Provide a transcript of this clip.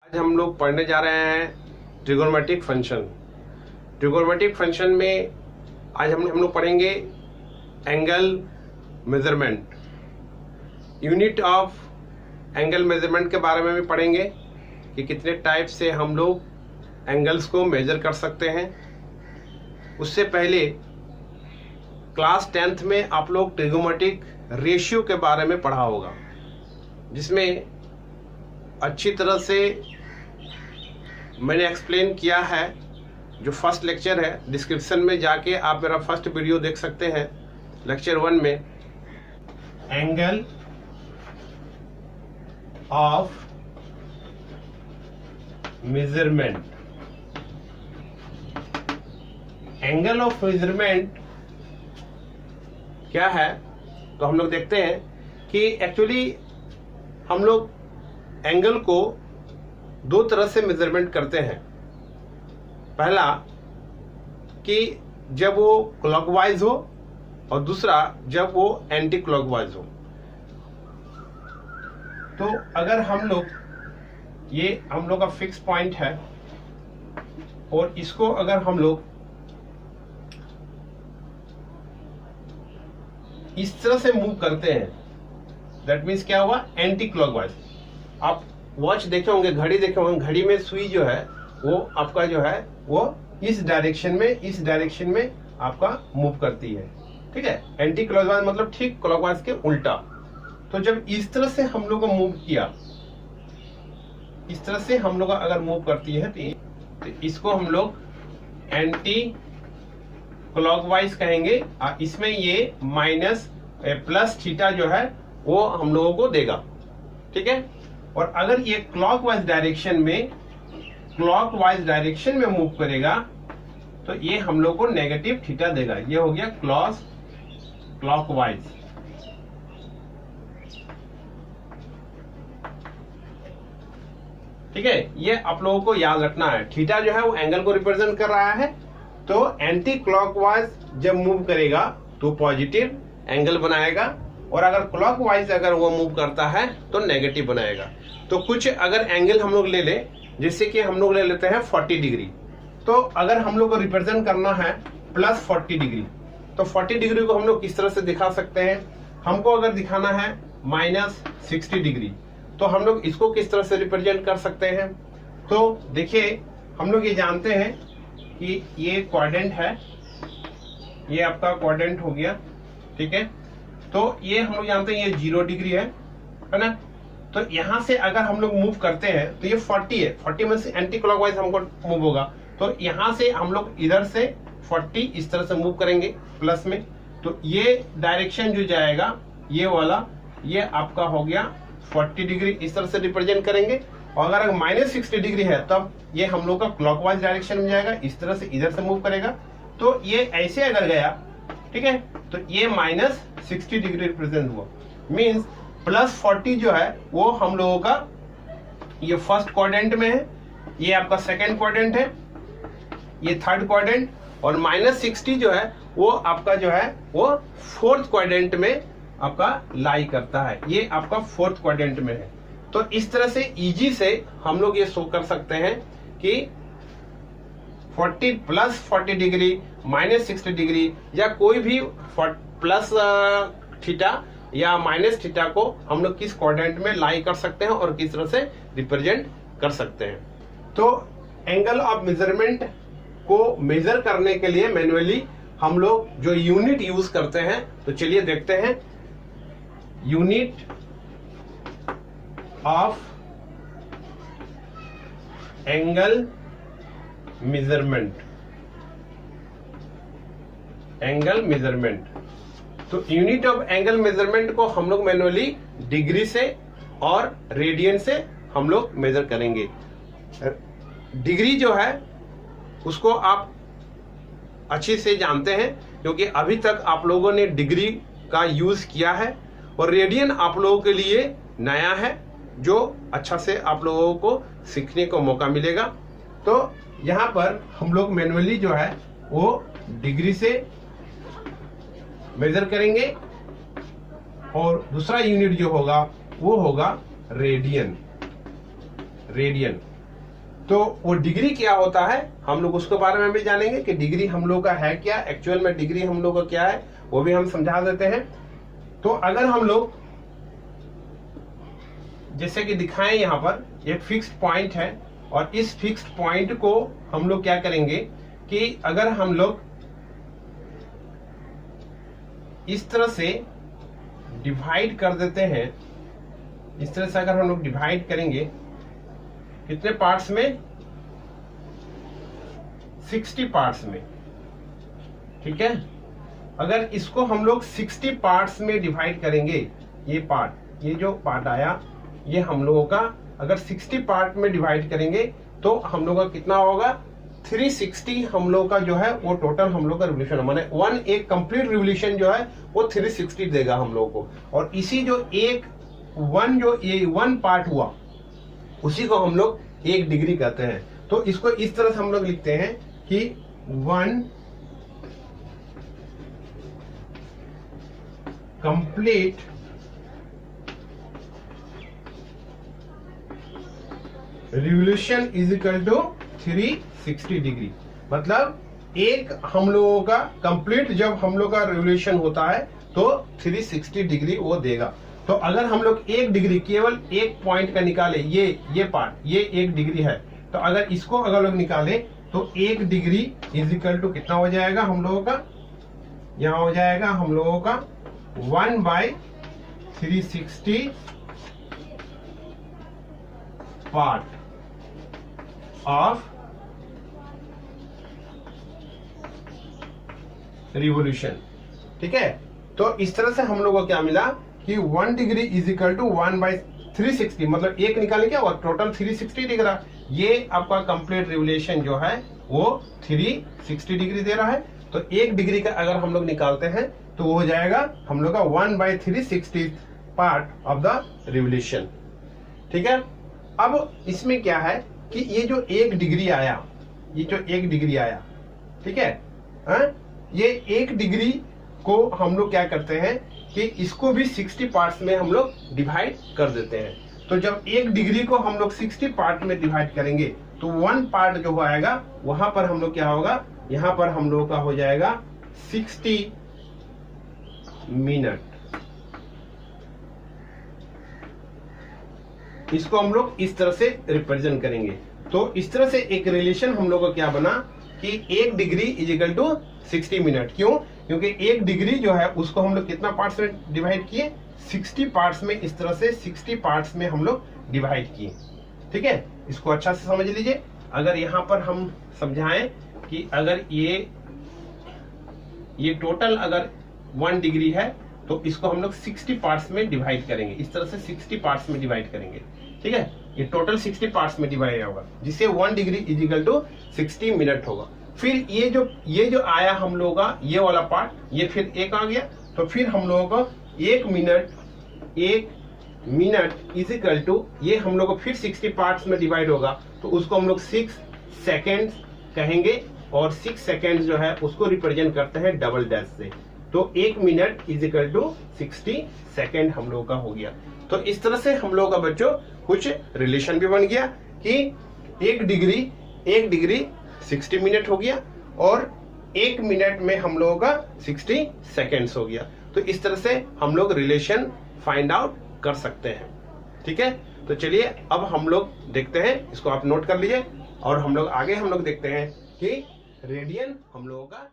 आज हम लोग पढ़ने जा रहे हैं ट्रिगोनोमेट्रिक फंक्शन। ट्रिगोनोमेट्रिक फंक्शन में आज हम लोग पढ़ेंगे angle measurement, unit of angle measurement के बारे में भी पढ़ेंगे कि कितने टाइप से हम लोग एंगल्स को मेजर कर सकते हैं। उससे पहले क्लास 10th में आप लोग ट्रिगोनोमेट्रिक रेशियो के बारे में पढ़ा होगा, जिसमें अच्छी तरह से मैंने एक्सप्लेन किया है। जो फर्स्ट लेक्चर है, डिस्क्रिप्शन में जाके आप मेरा फर्स्ट वीडियो देख सकते हैं। लेक्चर 1 में angle of measurement, angle of measurement क्या है, तो हम लोग देखते हैं कि एक्चुअली हम लोग एंगल को दो तरह से मेजरमेंट करते हैं। पहला कि जब वो क्लॉकवाइज हो और दूसरा जब वो एंटी क्लॉकवाइज हो। तो अगर हम लोग ये हम लोग का फिक्स पॉइंट है और इसको अगर हम लोग इस तरह से मूव करते हैं, दैट मीन्स क्या हुआ, एंटी क्लॉकवाइज। आप वॉच देखे होंगे, घड़ी देखे होंगे, घड़ी में सुई जो है वो आपका जो है वो इस डायरेक्शन में आपका मूव करती है, ठीक है। एंटी क्लॉकवाइज मतलब ठीक क्लॉकवाइज के उल्टा। तो जब इस तरह से हम लोग मूव किया, इस तरह से हम लोग अगर मूव करती है तो इसको हम लोग एंटी क्लॉकवाइज कहेंगे। इसमें ये माइनस प्लस थीटा जो है वो हम लोगों को देगा, ठीक है। और अगर ये क्लॉकवाइज डायरेक्शन में मूव करेगा तो ये हम लोग को नेगेटिव थीटा देगा। ये हो गया क्लॉकवाइज। ठीक है, ये आप लोगों को याद रखना है। थीटा जो है वो एंगल को रिप्रेजेंट कर रहा है। तो एंटी क्लॉकवाइज जब मूव करेगा तो पॉजिटिव एंगल बनाएगा, और अगर क्लॉकवाइज अगर वो मूव करता है तो नेगेटिव बनाएगा। तो कुछ अगर एंगल हम लोग ले ले, जैसे कि हम लोग ले लेते हैं 40 डिग्री। तो अगर हम लोग को रिप्रेजेंट करना है प्लस 40 डिग्री, तो 40 डिग्री को हम लोग किस तरह से दिखा सकते हैं। हमको अगर दिखाना है माइनस 60 डिग्री, तो हम लोग इसको किस तरह से रिप्रेजेंट कर सकते हैं। तो देखिए, हम लोग ये जानते हैं कि ये क्वाड्रेंट है, ये आपका क्वाड्रेंट हो गया, ठीक है। तो ये हम लोग जानते हैं ये 0 डिग्री है ना। तो यहां से अगर हम लोग मूव करते हैं तो ये 40 है, 40 में से एंटी क्लॉकवाइज हमको मूव होगा। तो यहां से हम लोग इधर से 40 इस तरह से मूव करेंगे प्लस में, तो ये डायरेक्शन जो जाएगा ये वाला, ये आपका हो गया 40 डिग्री, इस तरह से रिप्रेजेंट करेंगे। और अगर माइनस 60 डिग्री है तब ये हम लोग का क्लॉकवाइज डायरेक्शन में जाएगा, इस तरह से इधर से मूव करेगा। तो ये ऐसे अगर गया, ठीक है, तो ये माइनस 60 डिग्री रिप्रेजेंट हुआ। मीन्स प्लस 40 जो है वो हम लोगों का ये फर्स्ट क्वाड्रेंट में है, ये आपका सेकंड क्वाड्रेंट है, ये थर्ड क्वाड्रेंट, और माइनस 60 जो है वो आपका जो है वो फोर्थ क्वाड्रेंट में आपका लाई करता है। ये आपका फोर्थ क्वाड्रेंट में है। तो इस तरह से इजी से हम लोग ये शो कर सकते हैं कि 40 प्लस 40 डिग्री, माइनस 60 डिग्री, या कोई भी प्लस थीटा या माइनस थीटा को हम लोग किस क्वाड्रेंट में लाई कर सकते हैं और किस तरह से रिप्रेजेंट कर सकते हैं। तो एंगल ऑफ मेजरमेंट को मेजर करने के लिए मैन्युअली हम लोग जो यूनिट यूज करते हैं, तो चलिए देखते हैं। Unit of angle measurement, angle measurement. तो यूनिट ऑफ एंगल मेजरमेंट को हम लोग मैन्युअली डिग्री से और रेडियन से हम लोग मेजर करेंगे। डिग्री जो है उसको आप अच्छे से जानते हैं, क्योंकि अभी तक आप लोगों ने डिग्री का यूज किया है, और रेडियन आप लोगों के लिए नया है, जो अच्छा से आप लोगों को सीखने को मौका मिलेगा। तो यहाँ पर हम लोग मैन्युअली जो है वो डिग्री से मेजर करेंगे, और दूसरा यूनिट जो होगा वो होगा रेडियन। रेडियन तो वो डिग्री क्या होता है हम लोग उसके बारे में भी जानेंगे कि डिग्री हम लोग का है क्या, एक्चुअल में डिग्री हम लोग का क्या है वो भी हम समझा देते हैं। तो अगर हम लोग जैसे कि दिखाएं, यहाँ पर एक फिक्स्ड पॉइंट है और इस फिक्स्ड पॉइंट को हम लोग क्या करेंगे कि अगर हम लोग इस तरह से डिवाइड कर देते हैं, इस तरह से अगर हम लोग डिवाइड करेंगे कितने पार्ट्स में, 60 पार्ट्स में, ठीक है। अगर इसको हम लोग 60 पार्ट्स में डिवाइड करेंगे, ये पार्ट, ये जो पार्ट आया ये हम लोगों का अगर 60 पार्ट में डिवाइड करेंगे तो हम लोग का कितना होगा, 360 हम लोग का जो है वो टोटल हम लोग का रिवोल्यूशन, माने एक कंप्लीट रिवोल्यूशन जो है वो 360 देगा हम लोग को। और इसी जो ये वन पार्ट हुआ उसी को हम लोग 1 डिग्री कहते हैं। तो इसको इस तरह से हम लोग लिखते हैं कि 1 complete revolution is equal to 360 degree. मतलब एक हम लोगों का कंप्लीट जब हम लोग का रिवोल्यूशन होता है तो 360 डिग्री वो देगा। तो अगर हम लोग 1 डिग्री केवल एक पॉइंट का निकाले, ये पार्ट, ये 1 डिग्री है, तो अगर इसको अगर लोग निकाले तो 1 डिग्री इज इक्वल टू कितना हो जाएगा हम लोगों का, यहाँ हो जाएगा हम लोगों का 1/360 पार्ट ऑफ रिवोल्यूशन, ठीक है। तो इस तरह से हम लोगों को क्या मिला कि 1 डिग्री इज इक्वल टू 1/360, मतलब एक निकाले क्या हुआ, टोटल 360 दिख रहा। ये आपका कंप्लीट रिवोल्यूशन जो है वो 360 डिग्री दे रहा है। तो 1 डिग्री का अगर हम लोग निकालते हैं तो वो हो जाएगा हम लोग का 1/360 पार्ट ऑफ द रिवोल्यूशन, ठीक है। अब इसमें क्या है कि ये जो 1 डिग्री आया, ये जो 1 डिग्री आया, ठीक है, ये 1 डिग्री को हम लोग क्या करते हैं कि इसको भी 60 पार्ट्स में हम लोग डिवाइड कर देते हैं। तो जब 1 डिग्री को हम लोग 60 पार्ट में डिवाइड करेंगे तो 1 पार्ट जो आएगा वहां पर हम लोग क्या होगा, यहाँ पर हम लोग का हो जाएगा 60 मिनट। इसको हम लोग इस तरह से रिप्रेजेंट करेंगे। तो इस तरह से एक रिलेशन हम लोग का क्या बना कि 1 degree is equal to 60 minute. क्यों? क्योंकि 1 डिग्री जो है उसको हम लोग कितना पार्ट्स में डिवाइड किए, 60 पार्ट्स में। इस तरह से 60 पार्ट्स में हम लोग डिवाइड किए, ठीक है। इसको अच्छा से समझ लीजिए। अगर यहाँ पर हम समझाएं कि अगर ये टोटल अगर 1 डिग्री है तो इसको हम लोग 60 पार्ट्स में डिवाइड करेंगे। इस तरह से 60 पार्ट्स में डिवाइड करेंगे, ठीक है। ये टोटल 60 पार्ट्स में डिवाइड होगा, जिससे 1 degree is equal to 60 minute होगा। फिर ये जो आया हम लोगों का ये वाला पार्ट, ये फिर एक आ गया, तो फिर हम लोगों को 1 मिनट इज इक्वल टू, ये हम लोग को फिर 60 पार्ट्स में डिवाइड होगा, तो उसको हम लोग 6 सेकेंड कहेंगे। और 6 सेकेंड जो है उसको रिप्रेजेंट करते हैं डबल डैश से। तो 1 minute is equal to 60 second हम लोग का हो गया। तो इस तरह से हम लोग का बच्चों कुछ रिलेशन भी बन गया कि 1 डिग्री 60 मिनट हो गया और 1 मिनट में हम लोगों का 60 सेकेंड्स हो गया। तो इस तरह से हम लोग रिलेशन फाइंड आउट कर सकते हैं, ठीक है। तो चलिए अब हम लोग देखते हैं, इसको आप नोट कर लीजिए, और हम लोग आगे हम लोग देखते हैं कि रेडियन हम लोगों का